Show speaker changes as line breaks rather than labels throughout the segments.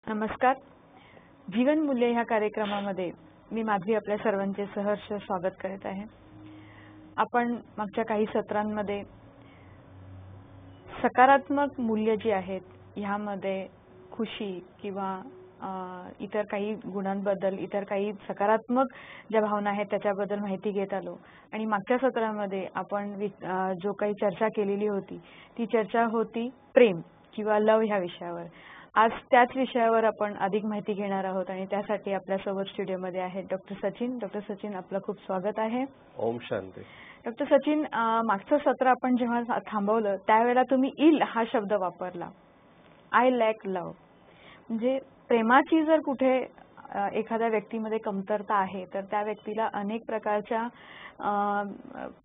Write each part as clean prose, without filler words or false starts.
नमस्कार. जीवन मूल्य ह्या कार्यक्रमामध्ये मी माधवी आपल्या सर्वांचे सहर्ष स्वागत करत आहे. आपण मागच्या काही सत्रांमध्ये सकारात्मक मूल्य जी आहेत ह्यामध्ये खुशी किंवा इतर काही गुणांबद्दल, इतर काही सकारात्मक ज्या भावना आहेत त्याच्याबद्दल माहिती घेत आलो आणि मागच्या सत्रामध्ये आपण जो काही चर्चा केलेली होती ती चर्चा होती प्रेम किंवा लव ह्या विषयावर. आज त्याच विषयावर आपण अधिक माहिती घेणार आहोत आणि त्यासाठी आपल्यासोबत स्टुडिओमध्ये आहेत डॉक्टर सचिन. डॉक्टर सचिन, आपलं खूप स्वागत आहे.
ओम शांती.
डॉक्टर सचिन, मागचं सत्र आपण जेव्हा थांबवलं त्यावेळेला तुम्ही इल हा शब्द वापरला, आय लॅक लव्ह. म्हणजे प्रेमाची जर कुठे एखाद्या व्यक्तीमध्ये कमतरता आहे तर त्या व्यक्तीला अनेक प्रकारच्या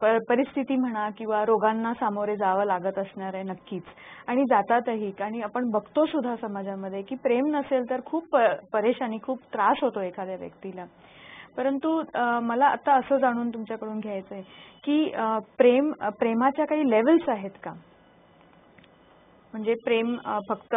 परिस्थिती म्हणा किंवा रोगांना सामोरे जावं लागत असणार आहे नक्कीच, आणि जातातही. आणि आपण बघतो सुद्धा समाजामध्ये की प्रेम नसेल तर खूप परेशानी, खूप त्रास होतो एखाद्या व्यक्तीला. परंतु मला आता असं जाणून तुमच्याकडून घ्यायचंय की प्रेमाच्या काही लेवल्स आहेत का? म्हणजे प्रेम फक्त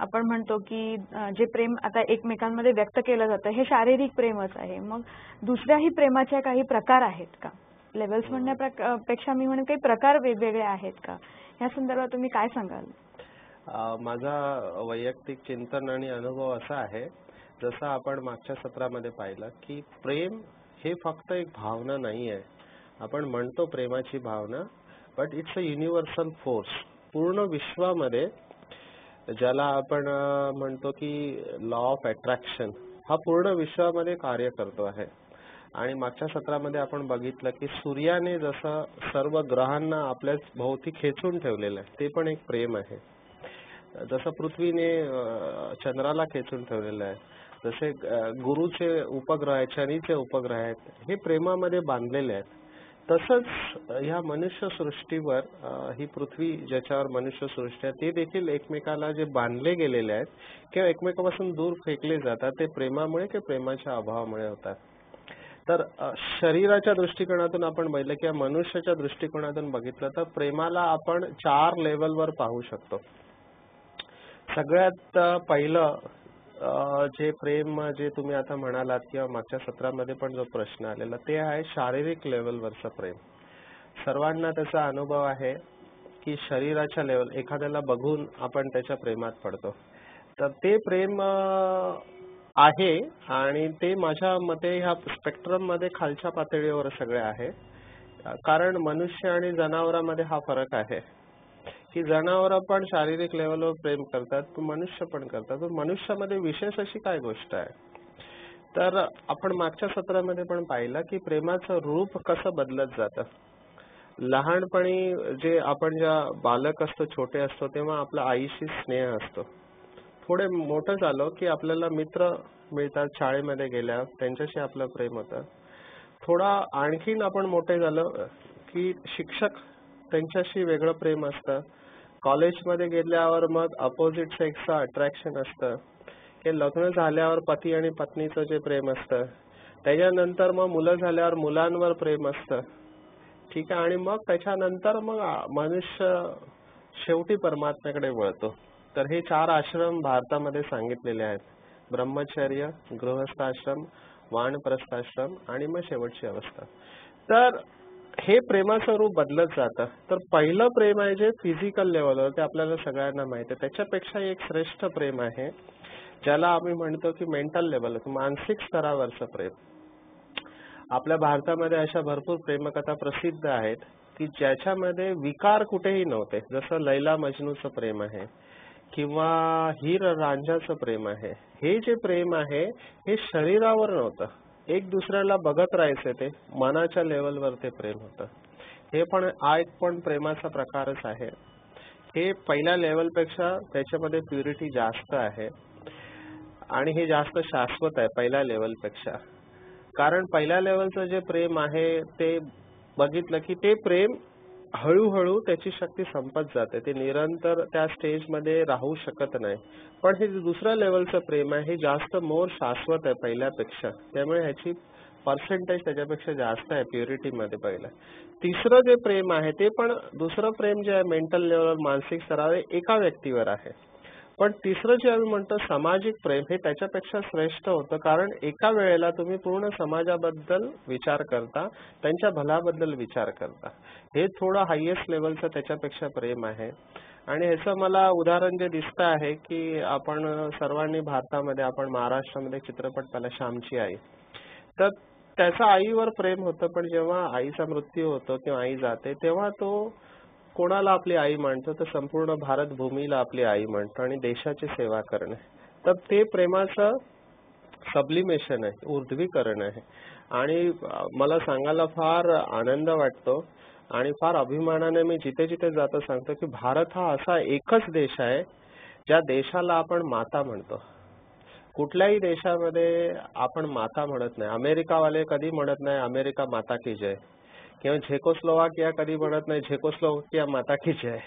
आपण म्हणतो की जे प्रेम आता एकमेकांमध्ये व्यक्त केलं जातं हे शारीरिक प्रेमच आहे, मग दुसऱ्याही प्रेमाच्या काही प्रकार आहेत का? लेवल्स म्हणण्यापेक्षा मी म्हणेन काही प्रकार वेगवेगळे आहेत का? या संदर्भात तुम्ही काय सांगाल?
माझा वैयक्तिक चिंतन आणि अनुभव असा आहे, जसं आपण मागच्या सत्रामध्ये पाहिलं की प्रेम हे फक्त एक भावना नाही आहे. आपण म्हणतो प्रेमाची भावना, but it's a universal force. पूर्ण विश्वामध्ये ज्याला आपण म्हणतो की लॉ ऑफ अट्रॅक्शन हा पूर्ण विश्वामध्ये कार्य करतो आहे. आणि मागच्या सत्रामध्ये आपण बघितलं की सूर्याने जसं सर्व ग्रहांना आपल्या भोवती खेचून ठेवलेलं आहे ते पण एक प्रेम आहे. जसं पृथ्वीने चंद्राला खेचून ठेवलेलं आहे, जसे गुरुचे उपग्रह आहेत, शनीचे उपग्रह आहेत, हे प्रेमामध्ये बांधलेले आहेत. तसंच ह्या मनुष्य सृष्टीवर ही पृथ्वी ज्याच्यावर मनुष्य सृष्टी आहे ते देखील एकमेकाला जे बांधले गेलेले आहेत किंवा एकमेकापासून दूर फेकले जातात ते प्रेमामुळे किंवा प्रेमाच्या अभावामुळे होतात. तर शरीराच्या दृष्टिकोनातून आपण बघितलं किंवा मनुष्याच्या दृष्टिकोनातून बघितलं तर प्रेमाला आपण 4 लेवलवर पाहू शकतो. सगळ्यात पहिलं जे प्रेम जे तुम्ही आता म्हणालात किंवा मागच्या सत्रामध्ये पण जो प्रश्न आलेला ते आहे शारीरिक लेवलवरचं प्रेम. सर्वांना त्याचा अनुभव आहे की शरीराच्या लेवल एखाद्याला बघून आपण त्याच्या प्रेमात पडतो. तर ते प्रेम आहे आणि ते माझ्या मते ह्या स्पेक्ट्रम मध्ये खालच्या पातळीवर सगळे आहे. कारण मनुष्य आणि जनावरांमध्ये हा फरक आहे की जनावरं पण शारीरिक लेवलवर प्रेम करतात, मनुष्य पण करतात. पण मनुष्यामध्ये विशेष अशी काय गोष्ट आहे, तर आपण मागच्या सत्रामध्ये पण पाहिलं की प्रेमाचं रूप कसं बदलत जातं. लहानपणी जे आपण ज्या बालक असतो, छोटे असतो, तेव्हा आपला आईशी स्नेह असतो. थोडे मोठं झालो की आपल्याला मित्र मिळतात, शाळेमध्ये गेल्या त्यांच्याशी आपलं प्रेम होतं. थोडा आणखीन आपण मोठे झालो की शिक्षक त्यांच्याशी वेगळं प्रेम असतं. कॉलेजमध्ये गेल्यावर मग अपोजिट सेक्सचं अट्रॅक्शन असतं. की लग्न झाल्यावर पती आणि पत्नीचं जे प्रेम असतं, त्याच्यानंतर मग मुलं झाल्यावर मुलांवर प्रेम असतं, ठीक आहे. आणि मग त्याच्यानंतर मग मनुष्य शेवटी परमात्म्याकडे वळतो. तर हे 4 आश्रम भारतामध्ये सांगितलेले आहेत: ब्रह्मचर्य, गृहस्थाश्रम, वानप्रस्थाश्रम आणि मग शेवटची अवस्था. तर हे प्रेमाचं रूप बदलत जातं. तर पहिलं प्रेम आहे जे फिजिकल लेवलवर, ते आपल्याला सगळ्यांना माहिती आहे. त्याच्यापेक्षा एक श्रेष्ठ प्रेम आहे ज्याला आम्ही म्हणतो की मेंटल लेवल, मानसिक स्तरावरचं प्रेम. आपल्या भारतामध्ये अशा भरपूर प्रेमकथा प्रसिद्ध आहेत की ज्याच्यामध्ये विकार कुठेही नव्हते. जसं लैला मजनूचं प्रेम आहे किंवा हीर रांझाचं प्रेम आहे. हे जे प्रेम आहे हे शरीरावर नव्हतं, एक दुसऱ्याला बघत राहायचे, ते मनाच्या लेवलवर ते प्रेम होतं. हे पण एक पण प्रेमाचा प्रकारच आहे. हे पहिल्या लेवलपेक्षा त्याच्यामध्ये प्युरिटी जास्त आहे आणि हे जास्त शाश्वत आहे पहिल्या लेवलपेक्षा. कारण पहिल्या लेवलचं जे प्रेम आहे ते बघितलं की ते प्रेम हळूहळू त्याची शक्ती संपत जाते, ते निरंतर त्या स्टेजमध्ये राहू शकत नाही. पण हे दुसऱ्या लेवलचं प्रेम आहे हे जास्त मोर शाश्वत आहे पहिल्यापेक्षा, त्यामुळे ह्याची पर्सेंटेज त्याच्यापेक्षा जास्त आहे प्युरिटीमध्ये. पहिलं. तिसरं जे प्रेम आहे ते पण दुसरं प्रेम जे आहे मेंटल लेवलवर, मानसिक स्तरावर एका व्यक्तीवर आहे. पण तिसरं जे आम्ही म्हणतो सामाजिक प्रेम हे त्याच्यापेक्षा श्रेष्ठ होतं, कारण एका वेळेला तुम्ही पूर्ण समाजाबद्दल विचार करता, त्यांच्या भल्याबद्दल विचार करता. हे थोडं हायेस्ट लेवलचं त्याच्यापेक्षा प्रेम आहे. आणि ह्याचं मला उदाहरण जे दिसतं आहे की आपण सर्वांनी भारतामध्ये, आपण महाराष्ट्रामध्ये चित्रपट पाहिला श्यामची आई, तर त्याचं आईवर प्रेम होतं, पण जेव्हा आईचा मृत्यू होतो किंवा आई जाते तेव्हा तो कोणाला आपली आई मानतो, तर संपूर्ण भारत भूमीला आपली आई मानतो आणि देशाची सेवा करणे. तर ते प्रेमाचं सब्लिमेशन आहे, ऊर्ध्वीकरण आहे. आणि मला सांगायला फार आनंद वाटतो आणि फार अभिमानाने मी जिथे जिथे जातो सांगतो की भारत हा असा एकच देश आहे ज्या देशाला आपण माता म्हणतो. कुठल्याही देशामध्ये आपण माता म्हणत नाही. अमेरिकावाले कधी म्हणत नाही अमेरिका माता की जय, किंवा झेकोस्लोवाकिया कधी म्हणत नाही झेकोस्लोवाकिया माता की जय.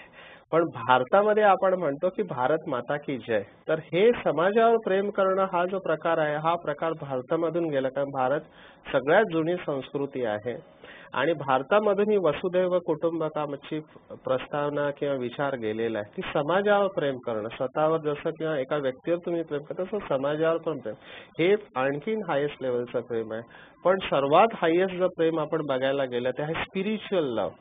पण भारतामध्ये आपण म्हणतो की भारत माता की जय. तर हे समाजावर प्रेम करणं हा जो प्रकार आहे, हा प्रकार भारतामधून गेला, कारण भारत सगळ्यात जुनी संस्कृती आहे आणि भारतामधून ही वसुधैव कुटुंबकमची प्रस्तावना किंवा विचार गेलेला आहे की समाजावर प्रेम करणं, स्वतःवर जसं किंवा एका व्यक्तीवर तुम्ही प्रेम करता तसं समाजावर पण प्रेम, हे आणखीन हायेस्ट लेवलचं प्रेम आहे. पण सर्वात हायेस्ट जर प्रेम आपण बघायला गेलं ते आहे स्पिरिच्युअल लव्ह,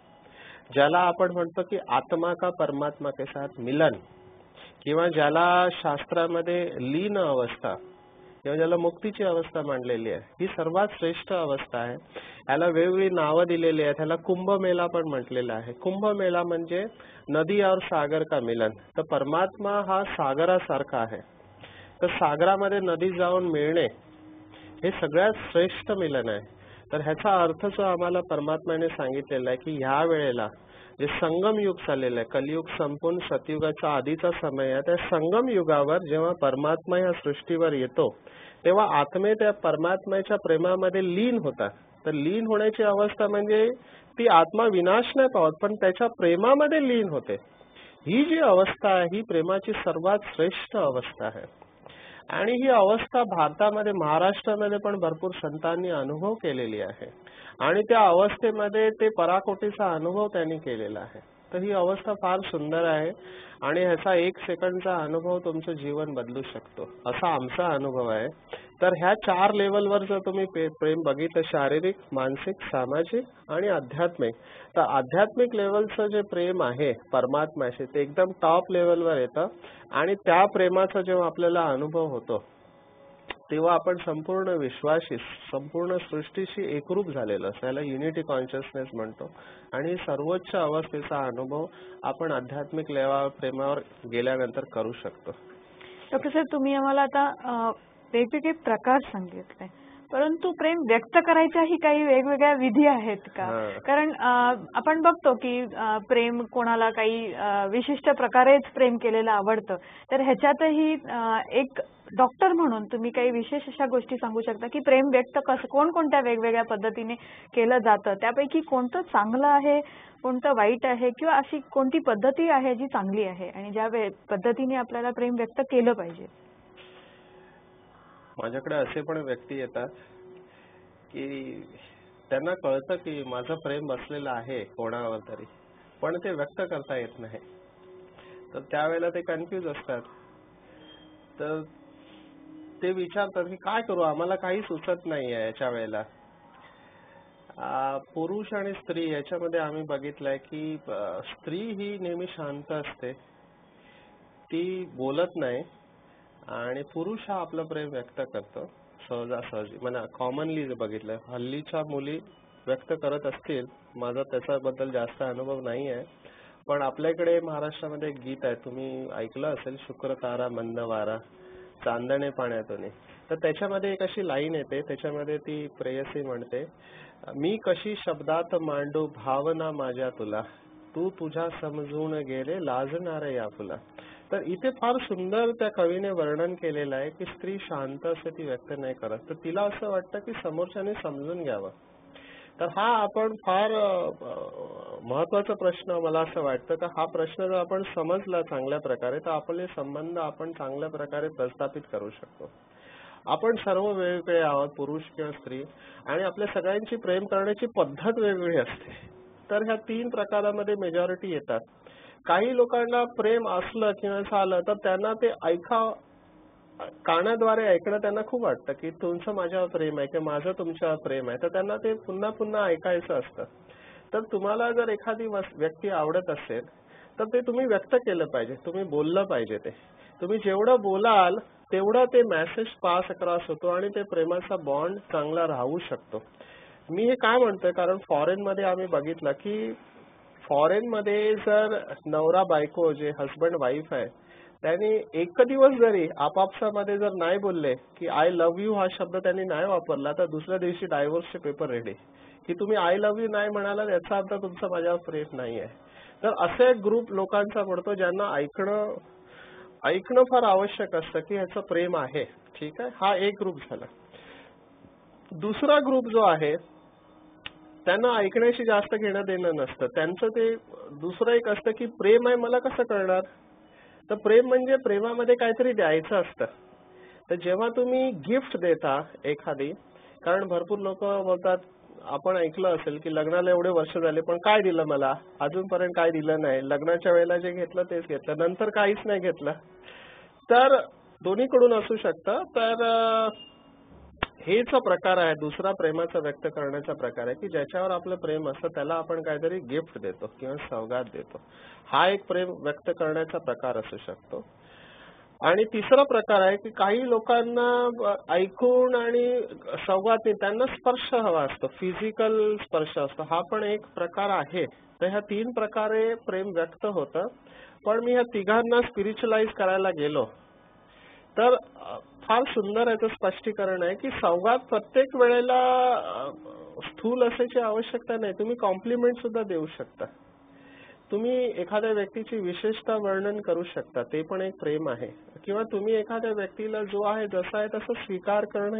ज्याला आपण म्हणतो की आत्मा का परमात्मा के साथ मिलन, किंवा ज्याला शास्त्रामध्ये लीन अवस्था किंवा ज्याला मुक्तीची अवस्था मांडलेली आहे, ही सर्वात श्रेष्ठ अवस्था आहे. याला वेगवेगळी नावं दिलेली आहेत. ह्याला कुंभमेळा पण म्हटलेलं आहे. कुंभमेळा म्हणजे नदी और सागर का मिलन. तर परमात्मा हा सागरासारखा आहे, तर सागरामध्ये नदी जाऊन मिळणे हे सगळ्यात श्रेष्ठ मिलन आहे. तर ह्याचा अर्थ जो आम्हाला परमात्म्याने सांगितलेला आहे की ह्या वेळेला जे संगम युग चाललेलं आहे, कलियुग संपून सतयुगाचा आधीचा समय आहे, त्या संगम युगावर जेव्हा परमात्मा ह्या सृष्टीवर येतो तेव्हा आत्मे त्या परमात्म्याच्या प्रेमामध्ये लीन होतात. तर लीन होण्याची अवस्था म्हणजे ती आत्मा विनाश नाही पावत, पण त्याच्या प्रेमामध्ये लीन होते. ही जी अवस्था आहे ही प्रेमाची सर्वात श्रेष्ठ अवस्था आहे. आणि ही अवस्था भारतामध्ये, महाराष्ट्रामध्ये पण भरपूर संतांनी अनुभव केलेली आहे आणि त्या अवस्थेमध्ये ते पराकोटीचा अनुभव त्यांनी केलेला आहे. तर ही अवस्था फार सुंदर आहे आणि ह्याचा 1 सेकंडचा अनुभव तुमचं जीवन बदलू शकतो, असा आमचा अनुभव आहे. तर ह्या 4 लेवलवर जर तुम्ही प्रेम बघितलं, शारीरिक, मानसिक, सामाजिक आणि आध्यात्मिक, तर आध्यात्मिक लेवलचं जे प्रेम आहे परमात्म्याशी ते एकदम टॉप लेवलवर येतं आणि त्या प्रेमाचा जेव्हा आपल्याला अनुभव होतो तेव्हा आपण संपूर्ण विश्वाशी, संपूर्ण सृष्टीशी एकरूप झालेलं असतं. याला युनिटी कॉन्शियसनेस म्हणतो. आणि सर्वोच्च अवस्थेचा अनुभव आपण आध्यात्मिक लेवल प्रेमावर गेल्यानंतर करू शकतो.
डॉक्टर साहेब, तुम्ही आम्हाला आता वेगवेगळे प्रकार सांगितले, परंतु प्रेम व्यक्त करायच्याही काही वेगवेगळ्या विधी आहेत का? कारण आपण बघतो की प्रेम कोणाला काही विशिष्ट प्रकारेच प्रेम केलेलं आवडतं, तर ह्याच्यातही एक डॉक्टर म्हणून तुम्ही काही विशेष अशा गोष्टी सांगू शकता की प्रेम व्यक्त कसं कोणकोणत्या वेगवेगळ्या पद्धतीने केलं जातं, त्यापैकी कोणतं चांगलं आहे, कोणतं वाईट आहे, किंवा अशी कोणती पद्धती आहे जी चांगली आहे आणि ज्या पद्धतीने आपल्याला प्रेम व्यक्त केलं पाहिजे?
माझ्याकडे असे पण व्यक्ती येतात की त्यांना कळतं की माझं प्रेम बसलेलं आहे कोणावर तरी, पण ते व्यक्त करता येत नाही. तर त्यावेळेला ते कन्फ्यूज असतात. तर ते विचारतात की काय करू, आम्हाला काही सुचत नाहीये याच्या वेळेला. पुरुष आणि स्त्री याच्यामध्ये आम्ही बघितलंय की स्त्री ही नेहमी शांत असते, ती बोलत नाही, आणि पुरुष हा आपलं प्रेम व्यक्त करतो सहजासहजी. मला कॉमनली बघितलंय. हल्लीच्या मुली व्यक्त करत असतील, माझा त्याच्याबद्दल जास्त अनुभव नाही आहे, पण आपल्याकडे महाराष्ट्रामध्ये एक गीत आहे, तुम्ही ऐकलं असेल, शुक्र तारा मंद वारा चांदणे पाण्यातून. तर त्याच्यामध्ये एक अशी लाईन येते, त्याच्यामध्ये ती प्रेयसी म्हणते, मी कशी शब्दात मांडू भावना माझ्या तुला, तू तुझ्या समजून गेले लाजणार या फुला. तर इथे फार सुंदर त्या कवीने वर्णन केलेलं आहे की स्त्री शांत असते, ती व्यक्त नाही करत, तर तिला असं वाटतं की समोरच्याने समजून घ्यावं. तर हा आपण फार महत्वाचा प्रश्न मला असं वाटतं की हा प्रश्न जर आपण समजला चांगल्या प्रकारे तर आपले संबंध आपण चांगल्या प्रकारे प्रस्थापित करू शकतो. आपण सर्व वेगवेगळे आहोत, पुरुष किंवा स्त्री, आणि आपल्या सगळ्यांची प्रेम करण्याची पद्धत वेगवेगळी असते. तर ह्या 3 प्रकारामध्ये मेजॉरिटी येतात. काही लोकांना प्रेम असलं किंवा झालं तर त्यांना ते कानाद्वारे ऐकणं त्यांना खूप वाटतं की तुमचं माझ्यावर प्रेम आहे किंवा माझं तुमच्यावर प्रेम आहे, तर त्यांना ते पुन्हा पुन्हा ऐकायचं असतं. तर तुम्हाला जर एखादी व्यक्ती आवडत असेल तर ते तुम्ही व्यक्त केलं पाहिजे, तुम्ही बोललं पाहिजे. ते तुम्ही जेवढं बोलाल तेवढं ते मेसेज पास अक्रॉस होतो आणि ते प्रेमाचा बॉन्ड चांगला राहू शकतो. मी हे काय म्हणतोय, कारण फॉरेन मध्ये आम्ही बघितलं की फॉरेन मध्ये जर नवरा बायको जे हस्बंड वाईफ आहे त्यांनी एक दिवस जरी आपापसामध्ये जर नाही बोलले की आय लव्ह यू हा शब्द त्यांनी नाही वापरला तर दुसऱ्या दिवशी डायव्होर्सचे पेपर रेडी, की तुम्ही आय लव्ह यू नाही म्हणाला याचा अर्थ तुमचं माझ्यावर प्रेम नाही आहे. तर असे एक ग्रुप लोकांचा पडतो ज्यांना ऐकणं फार आवश्यक असतं की ह्याचं प्रेम आहे. ठीक आहे, हा एक ग्रुप झाला. दुसरा ग्रुप जो आहे त्यांना ऐकण्याशी जास्त घेणं देणं नसतं. त्यांचं ते दुसरं एक असतं की प्रेम आहे मला कसं कळणार. तर प्रेम म्हणजे प्रेमामध्ये काहीतरी द्यायचं असतं. तर जेव्हा तुम्ही गिफ्ट देता एखादी, कारण भरपूर लोक बोलतात, आपण ऐकलं असेल की लग्नाला एवढे वर्ष झाले पण काय दिलं मला, अजूनपर्यंत काय दिलं नाही, लग्नाच्या वेळेला जे घेतलं तेच घेतलं, नंतर काहीच नाही घेतलं. तर दोन्हीकडून असू शकतं. तर हेच प्रकार आहे दुसरा प्रेमाचा व्यक्त करण्याचा प्रकार आहे की ज्याच्यावर आपलं प्रेम असतं त्याला आपण काहीतरी गिफ्ट देतो किंवा सौगात देतो. हा एक प्रेम व्यक्त करण्याचा प्रकार असू शकतो. आणि तिसरा प्रकार आहे की काही लोकांना ऐकून आणि सौगात त्यांना स्पर्श हवा असतो, फिजिकल स्पर्श असतो. हा पण एक प्रकार आहे. तर ह्या 3 प्रकारे प्रेम व्यक्त होतं. पण मी ह्या तिघांना स्पिरिच्युअलाइज करायला गेलो तर फार सुंदर याचं स्पष्टीकरण आहे की सौगात प्रत्येक वेळेला स्थूल असायची आवश्यकता नाही. तुम्ही कॉम्प्लिमेंट सुद्धा देऊ शकता. तुम्ही एखाद्या व्यक्तीची विशेषता वर्णन करू शकता, ते पण एक प्रेम आहे. किंवा तुम्ही एखाद्या व्यक्तीला जो आहे जसा आहे तसं स्वीकार करणं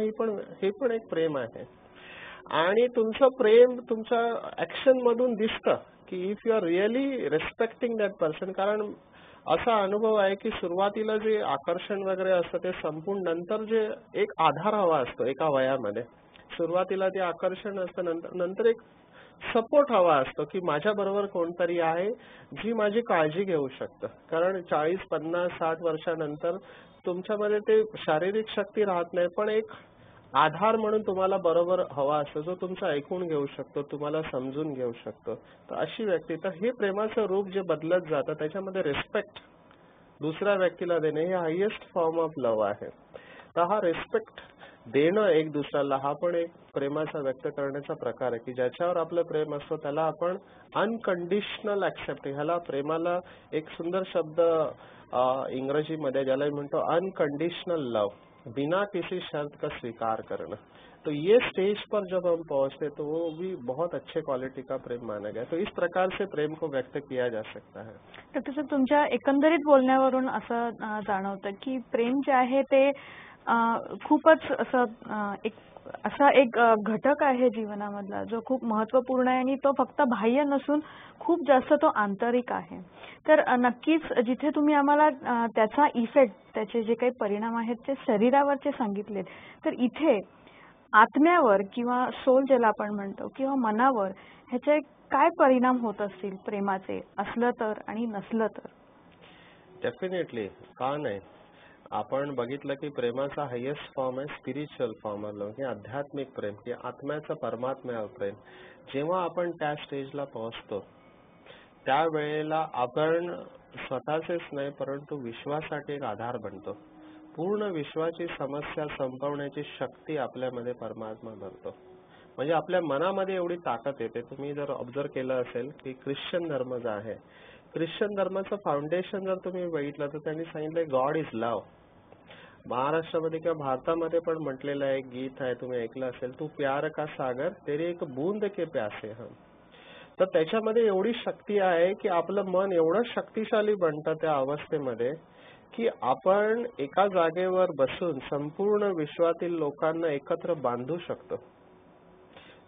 हे पण एक प्रेम आहे. आणि तुमचं प्रेम तुमच्या ऍक्शन मधून दिसतं की if you are really respecting that person. कारण असा अनुभव आहे की सुरुवातीला जे आकर्षण वगैरे असतं ते संपून नंतर जे एक आधार हवा असतो एका वयामध्ये. सुरुवातीला ते आकर्षण असतं, नंतर एक सपोर्ट हवा असतो की माझ्या बरोबर कोणतरी आहे जी माझी काळजी घेऊ शकतं. कारण 40, 50, 60 वर्षानंतर तुमच्यामध्ये ते शारीरिक शक्ती राहत नाही, पण एक आधार म्हणून तुम्हाला बरोबर हवा असतो जो तुमचं ऐकून घेऊ शकतो, तुम्हाला समजून घेऊ शकतो. तर अशी व्यक्ती, तर हे प्रेमाचं रूप जे बदलत जातं त्याच्यामध्ये रिस्पेक्ट दुसऱ्या व्यक्तीला देणे हे हायेस्ट फॉर्म ऑफ लव्ह आहे. तर हा रिस्पेक्ट देणं एक दुसऱ्याला हा पण एक प्रेमाचा व्यक्त करण्याचा प्रकार आहे की ज्याच्यावर आपलं प्रेम असतं त्याला आपण अनकंडिशनल ऍक्सेप्टिंग, ह्याला प्रेमाला एक सुंदर शब्द इंग्रजीमध्ये ज्याला म्हणतो अनकंडीशनल लव, बिना किसी शर्त का स्वीकार करना. तो ये स्टेज पर जब हम पहुंचते तो वो भी बहुत अच्छे क्वालिटी का प्रेम माना गया. तो इस प्रकार से प्रेम को व्यक्त किया जा सकता है.
तर तसं तुमच्या एकंदरीत बोलण्यावरून असं जाणवतं की प्रेम जे आहे ते खूपच असा एक घटक आहे जीवनामधला जो खूप महत्त्वपूर्ण आहे आणि तो फक्त बाह्य नसून खूप जास्त तो आंतरिक आहे. तर नक्कीच जिथे तुम्ही आम्हाला त्याचा इफेक्ट, त्याचे जे काही परिणाम आहेत ते शरीरावरचे सांगितलेत, तर इथे आत्म्यावर किंवा सोल ज्याला आपण म्हणतो किंवा मनावर ह्याचे काय परिणाम होत असतील प्रेमाचे, असलं तर आणि नसलं तर?
डेफिनेटली, का नाही. आपण बघितलं की प्रेमाचा हायेस्ट फॉर्म आहे स्पिरिच्युअल फॉर्म आलो की आध्यात्मिक प्रेम, की आत्म्याचं परमात्म्यावर प्रेम. जेव्हा आपण त्या स्टेजला पोहोचतो त्यावेळेला आपण स्वतःचेच नाही परंतु विश्वासाठी एक आधार बनतो. पूर्ण विश्वाची समस्या संपवण्याची शक्ती आपल्यामध्ये परमात्मा भरतो. म्हणजे आपल्या मनामध्ये एवढी ताकद येते. तुम्ही जर ऑब्झर्व केलं असेल की ख्रिश्चन धर्म जो आहे, ख्रिश्चन धर्माचं फाउंडेशन जर तुम्ही बघितलं तर त्यांनी सांगितलंय गॉड इज लव्ह. महाराष्ट्रामध्ये किंवा भारतामध्ये पण म्हटलेलं आहे, गीत आहे तुम्ही ऐकलं असेल, तू प्यार का सागर तेरे एक बूंद के प्यासे हम. तर त्याच्यामध्ये एवढी शक्ती आहे की आपलं मन एवढं शक्तिशाली बनतं त्या अवस्थेमध्ये की आपण एका जागेवर बसून संपूर्ण विश्वातील लोकांना एकत्र बांधू शकतो,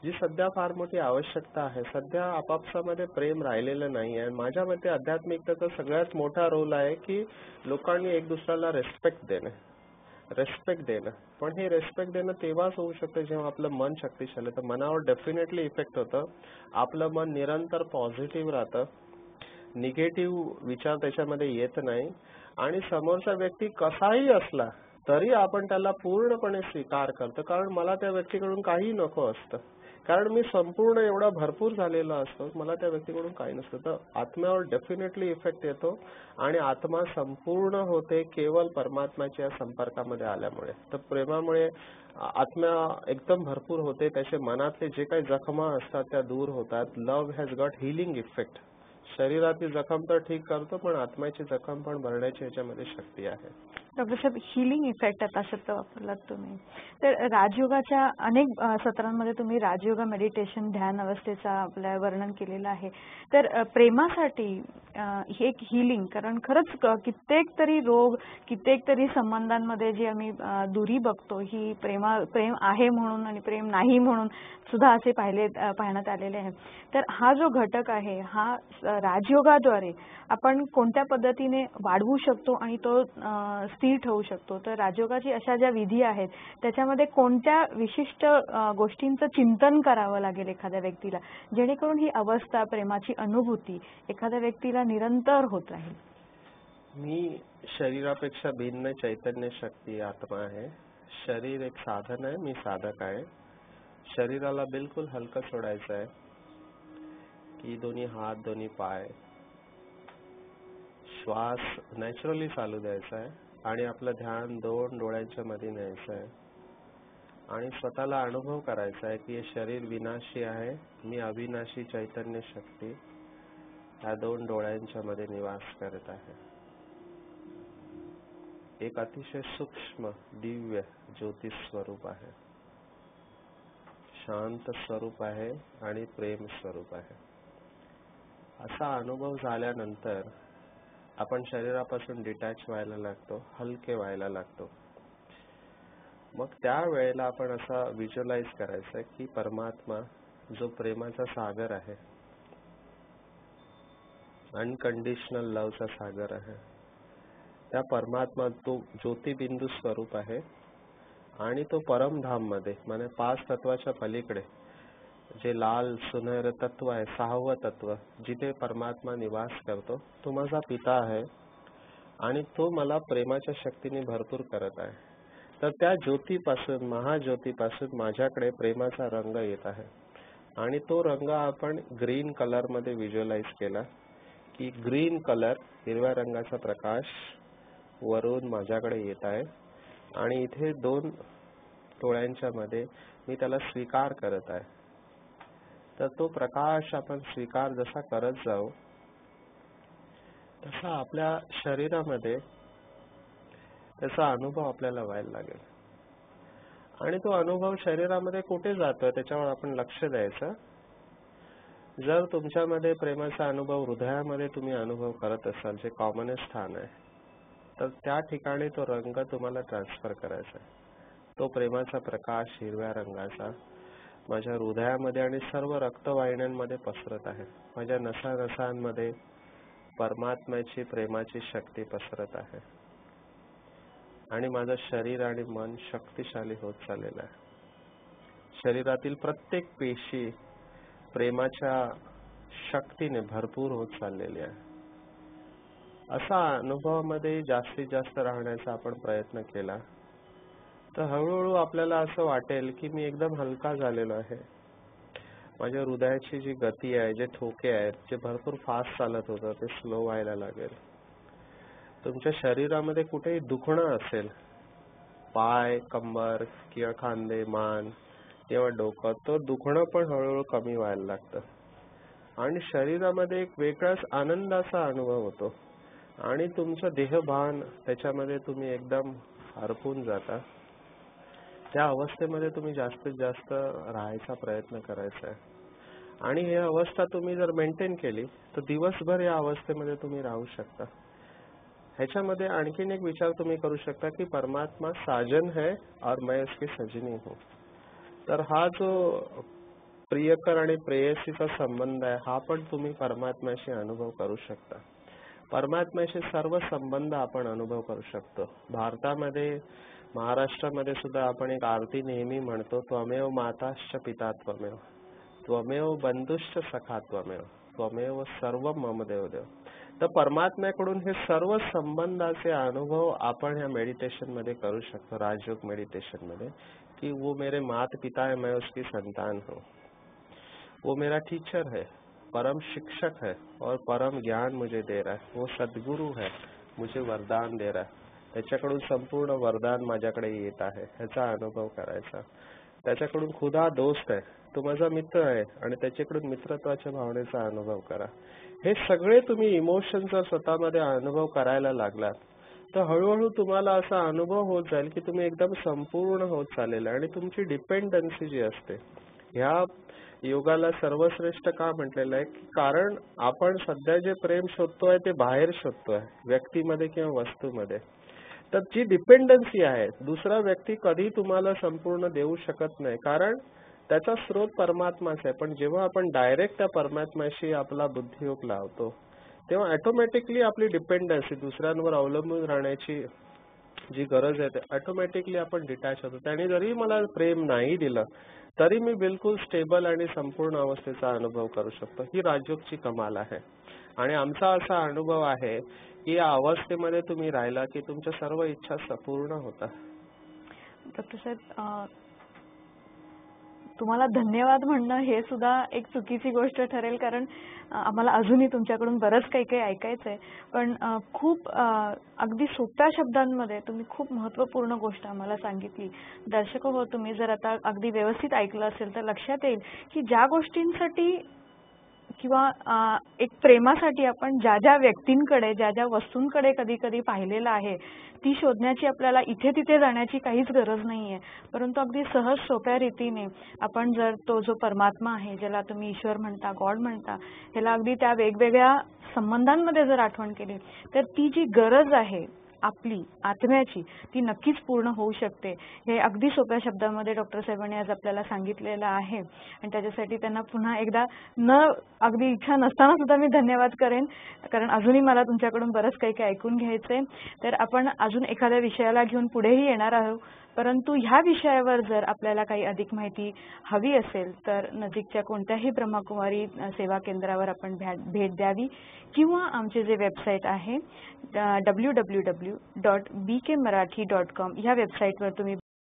जी सध्या फार मोठी आवश्यकता आहे. सध्या आपापसामध्ये प्रेम राहिलेलं नाही आहे. माझ्या मते आध्यात्मिकतेचा सगळ्यात मोठा रोल आहे की लोकांनी एक दुसऱ्याला रिस्पेक्ट देणं. पण हे रिस्पेक्ट देणं तेव्हाच होऊ शकतं जेव्हा आपलं मन शक्तिशाली. तर मनावर डेफिनेटली इफेक्ट होतं. आपलं मन निरंतर पॉझिटिव्ह राहतं. निगेटिव्ह विचार त्याच्यामध्ये येत नाही आणि समोरचा व्यक्ती कसाही असला तरी आपण त्याला पूर्णपणे स्वीकार करतो, कारण मला त्या व्यक्तीकडून काही नको असतं, कारण मी संपूर्ण एवढा भरपूर झालेला असतो, मला त्या व्यक्तीकडून काही नसतं. तर आत्म्यावर डेफिनेटली इफेक्ट येतो आणि आत्मा संपूर्ण होते केवळ परमात्म्याच्या संपर्कामध्ये आल्यामुळे. तर प्रेमामुळे आत्मा एकदम भरपूर होते, त्याच्या मनातले जे काही जखमा असतात त्या दूर होतात. Love has got healing effect. शरीराची जखम तर ठीक करतो, पण आत्म्याची जखम पण भरण्याची याच्यामध्ये शक्ती आहे.
डॉक्टर साहेब, हिलिंग इफेक्ट आता शब्द वापरलात तुम्ही. तर राजयोगाच्या अनेक सत्रांमध्ये तुम्ही राजयोगा मेडिटेशन ध्यान अवस्थेचा आपल्या वर्णन केलेलं आहे. तर प्रेमासाठी हे एक हिलिंग, कारण खरंच कित्येक तरी रोग, कित्येक तरी संबंधांमध्ये जी आम्ही दुरी बघतो ही प्रेम आहे म्हणून आणि प्रेम नाही म्हणून सुद्धा असे पाहण्यात आलेले आहे. तर हा जो घटक आहे हा राजयोगाद्वारे आपण कोणत्या पद्धतीने वाढवू शकतो आणि तो स्थिर ठेवू शकतो? तर राजयोगाची अशा ज्या विधी आहेत त्याच्यामध्ये कोणत्या विशिष्ट गोष्टींचं चिंतन करावं लागेल एखाद्या व्यक्तीला, जेणेकरून ही अवस्था, प्रेमाची अनुभूती एखाद्या व्यक्तीला निरंतर होत राहील?
मी शरीरापेक्षा भिन्न चैतन्य शक्ती आत्मा आहे. शरीर एक साधन आहे, मी साधक आहे. शरीराला बिलकुल हलकं सोडायचं आहे, की दोन्ही हात, दोन्ही पाय, श्वास नॅचरली चालू द्यायचा आहे आणि आपलं ध्यान 2 डोळ्यांच्या मध्ये न्यायचं आहे आणि स्वतःला अनुभव करायचा आहे की हे शरीर विनाशी आहे, मी अविनाशी चैतन्य शक्ती या 2 डोळ्यांच्या मध्ये निवास करत आहे. एक अतिशय सूक्ष्म दिव्य ज्योतिष स्वरूप आहे, शांत स्वरूप आहे आणि प्रेम स्वरूप आहे. असा अनुभव झाल्यानंतर आपण शरीरापासून डिटॅच व्हायला लागतो, हलके व्हायला लागतो. मग त्या वेळेला आपण असा व्हिज्युअलाइज करायचं की परमात्मा जो प्रेमाचा सागर आहे, अनकंडिशनल लवचा सागर आहे, त्या परमात्मा तो ज्योतिबिंदू स्वरूप आहे आणि तो परमधाम मध्ये म्हणजे 5 तत्वाच्या पलीकडे जे लाल सुनहर तत्व आहे, 6वं तत्व जिथे परमात्मा निवास करतो, तो माझा पिता आहे आणि तो मला प्रेमाच्या शक्तीने भरपूर करत आहे. तर त्या ज्योतीपासून, महाज्योतीपासून माझ्याकडे प्रेमाचा रंग येत आहे आणि तो रंग आपण ग्रीन कलर मध्ये व्हिज्युअलाइज केला की ग्रीन कलर, हिरव्या रंगाचा प्रकाश वरून माझ्याकडे येत आहे आणि इथे 2 डोळ्यांच्या मध्ये मी त्याला स्वीकार करत आहे. तर तो प्रकाश आपण स्वीकार जसा करत जाऊ तसा आपल्या शरीरामध्ये त्याचा अनुभव आपल्याला व्हायला लागेल आणि तो अनुभव शरीरामध्ये कुठे जातोय त्याच्यावर आपण लक्ष द्यायचं. जर तुमच्यामध्ये प्रेमाचा अनुभव हृदयामध्ये तुम्ही अनुभव करत असाल, जे कॉमन स्थान आहे, तर त्या ठिकाणी तो रंग तुम्हाला ट्रान्सफर करायचा आहे. तो प्रेमाचा प्रकाश हिरव्या रंगाचा माझ्या हृदयामध्ये आणि सर्व रक्तवाहिन्यांमध्ये पसरत आहे. माझ्या नसानसांमध्ये परमात्म्याची प्रेमाची शक्ती पसरत आहे आणि माझं शरीर आणि मन शक्तिशाली होत चाललेलं आहे. शरीरातील प्रत्येक पेशी प्रेमाच्या शक्तीने भरपूर होत चाललेली आहे. असा अनुभवामध्ये जास्तीत जास्त राहण्याचा आपण प्रयत्न केला तर हळूहळू आपल्याला असं वाटेल की मी एकदम हलका झालेलो आहे. माझ्या हृदयाची जी गती आहे, जे ठोके आहेत, जे भरपूर फास्ट चालत होतं ते स्लो व्हायला लागेल. तुमच्या शरीरामध्ये कुठेही दुखणं असेल, पाय, कंबर किंवा खांदे, मान किंवा डोकं, तो दुखणं पण हळूहळू कमी व्हायला लागतं आणि शरीरामध्ये एक वेगळाच आनंदाचा अनुभव होतो आणि तुमचं देहभान त्याच्यामध्ये तुम्ही एकदम हरपून जाता. त्या अवस्थेमध्ये तुम्ही जास्तीत जास्त राहायचा प्रयत्न करायचा आहे आणि ही अवस्था तुम्ही जर मेंटेन केली तर दिवसभर या अवस्थेमध्ये तुम्ही राहू शकता. ह्याच्यामध्ये आणखीन एक विचार तुम्ही करू शकता की परमात्मा साजन है और मैं उसकी सजनी हूँ. तर हा जो प्रियकर आणि प्रेयसीचा संबंध आहे हा पण तुम्ही परमात्म्याशी अनुभव करू शकता. परमात्म्याशी सर्व संबंध आपण अनुभव करू शकतो. भारतामध्ये, महाराष्ट्रामध्ये सुद्धा आपण एक आरती नेहमी म्हणतो, त्वमेव माताश्च पिता त्वमेव, त्वमेव बंधुश्च सखा त्वमेव. त्वमेव सर्व मम देवदेव. तर परमात्म्याकडून हे सर्व संबंधाचे अनुभव आपण ह्या मेडिटेशन मध्ये करू शकतो, राजयोग मेडिटेशन मध्ये, कि वो मेरे माता पिता है, मैं उसकी संतान हूँ. वो मेरा टीचर है, परम शिक्षक है और परम ज्ञान मुझे दे रहा है. वो सद्गुरु है, मुझे वरदान दे रहा है. त्याच्याकडून संपूर्ण वरदान माझ्याकडे येत आहे ह्याचा अनुभव करायचा. त्याच्याकडून खुदा दोस्त आहे, तो माझा मित्र आहे आणि त्याच्याकडून मित्रत्वाच्या भावनेचा अनुभव करा. हे सगळे तुम्ही इमोशन्स जर स्वतःमध्ये अनुभव करायला लागलात तर हळूहळू तुम्हाला असा अनुभव होत जाईल की तुम्ही एकदम संपूर्ण होत चाललेला. आणि तुमची डिपेंडन्सी जी असते, ह्या योगाला सर्वश्रेष्ठ का म्हटलेलं आहे, कारण आपण सध्या जे प्रेम शोधतोय ते बाहेर शोधतोय, व्यक्तीमध्ये किंवा वस्तूमध्ये. तर जी डिपेंडन्सी आहे, दुसरा व्यक्ती कधी तुम्हाला संपूर्ण देऊ शकत नाही, कारण त्याचा स्रोत परमात्माच आहे. पण जेव्हा आपण डायरेक्ट त्या परमात्म्याशी आपला बुद्धियोग लावतो तेव्हा ऑटोमॅटिकली आपली डिपेंडन्सी, दुसऱ्यांवर अवलंबून राहण्याची जी गरज आहे, ते ऑटोमॅटिकली आपण डिटॅच होतो. त्याने जरी मला प्रेम नाही दिलं तरी मी बिलकुल स्टेबल आणि संपूर्ण अवस्थेचा अनुभव करू शकतो. ही राजयोगची कमाल आहे. आणि आमचा असा अनुभव आहे की या अवस्थेमध्ये तुम्ही राहिला की तुमच्या सर्व इच्छा पूर्ण होतात.
डॉक्टर साहेब, तुम्हाला धन्यवाद म्हणणं हे सुद्धा एक चुकीची गोष्ट ठरेल, कारण आम्हाला अजूनही तुमच्याकडून बरंच काही काही ऐकायचं आहे. पण खूप अगदी सोप्या शब्दांमध्ये तुम्ही खूप महत्त्वपूर्ण गोष्ट आम्हाला सांगितली. दर्शक हो, तुम्ही जर आता अगदी व्यवस्थित ऐकलं असेल तर लक्षात येईल की ज्या गोष्टींसाठी किंवा एक प्रेमासाठी आपण ज्या ज्या व्यक्तींकडे, ज्या ज्या वस्तूंकडे कधी कधी पाहिलेलं आहे, ती शोधण्याची आपल्याला इथे तिथे जाण्याची काहीच गरज नाहीये. परंतु अगदी सहज सोप्या रीतीने आपण जर तो जो परमात्मा आहे, ज्याला तुम्ही ईश्वर म्हणता, गॉड म्हणता, ह्याला अगदी त्या वेगवेगळ्या संबंधांमध्ये जर आठवण केली तर ती जी गरज आहे आपली आत्म्याची, ती नक्कीच पूर्ण होऊ शकते. हे अगदी सोप्या शब्दांमध्ये डॉक्टर साहेबांनी आज आपल्याला सांगितलेलं आहे. आणि त्याच्यासाठी त्यांना पुन्हा एकदा अगदी इच्छा नसताना सुद्धा मी धन्यवाद करेन, कारण अजूनही मला तुमच्याकडून बरंच काही काही ऐकून घ्यायचंय. तर आपण अजून एखाद्या विषयाला घेऊन पुढेही येणार आहोत. परंतु ह्या विषयावर जर आपल्याला काही अधिक माहिती हवी असेल तर नजीकच्या कोणत्याही ब्रह्मकुमारी सेवा केंद्रावर आपण भेट द्यावी, किंवा आमचे जे वेबसाईट आहे www.bkmarathi.com ह्या वेबसाईटवर तुम्ही